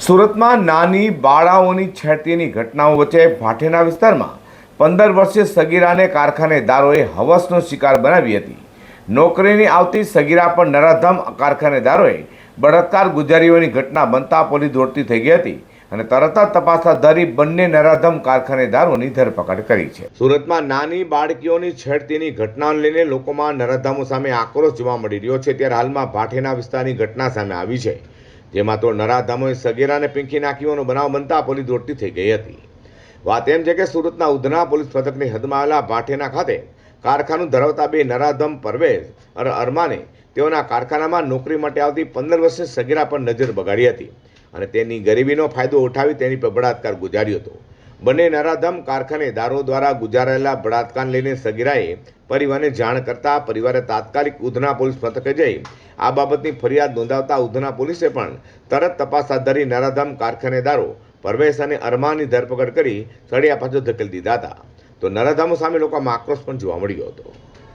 સુરતમાં નાની બાળાઓની છેડતીની ઘટનાઓ વચ્ચે ભાઠેના વિસ્તારમાં 15 વર્ષીય સગીરાને કારખાનેદારોએ હવસનો શિકાર બનાવી હતી. નોકરીની આવતી સગીરા પર નરાધમ કારખાનેદારોએ બળાત્કાર ગુજારીઓની ઘટના બનતા પોલીસ દોડતી થઈ ગઈ હતી અને તરત જ તપાસ હાથ ધરી બંને નરાધમ કારખાનેદારોની ધરપકડ કરી છે. સુરતમાં નાની બાળકીઓની છેડતીની ઘટનાઓને લઈને લોકોમાં નરાધમો સામે આક્રોશ જોવા મળી રહ્યો છે. ત્યારે હાલમાં ભાઠેના વિસ્તારની ઘટના સામે આવી છે, જેમાં તો નરાધમોએ સગીરાને પીંખી નાખ્યોનો બનાવ બનતા પોલીસ દોડતી થઈ ગઈ હતી. વાત એમ છે કે સુરતના ઉધના પોલીસ મથકની હદમાં આવેલા ભાઠેના ખાતે કારખાનું ધરાવતા બે નરાધમ પરવેઝ અને અરમાને તેઓના કારખાનામાં નોકરી માટે આવતી 15 વર્ષીય સગીરા પર નજર બગાડી હતી અને તેની ગરીબીનો ફાયદો ઉઠાવી તેની પર બળાત્કાર ગુજાર્યો હતો. બંને નરાધમ કારખાનેદારો દ્વારા ગુજારેલા બળાત્કારને લઈને સગીરાએ પરિવારને જાણ કરતા પરિવારે તાત્કાલિક ઉધના પોલીસ મથકે જઈ આ બાબતની ફરિયાદ નોંધાવતા ઉધના પોલીસે પણ તરત તપાસ હાથ ધરી નરાધમ કારખાનેદારો પરવેશ અને અરમાનની ધરપકડ કરી સળિયા પાછળ ધકેલી દીધા હતા. તો નરાધમો સામે લોકોમાં આક્રોશ પણ જોવા મળ્યો હતો.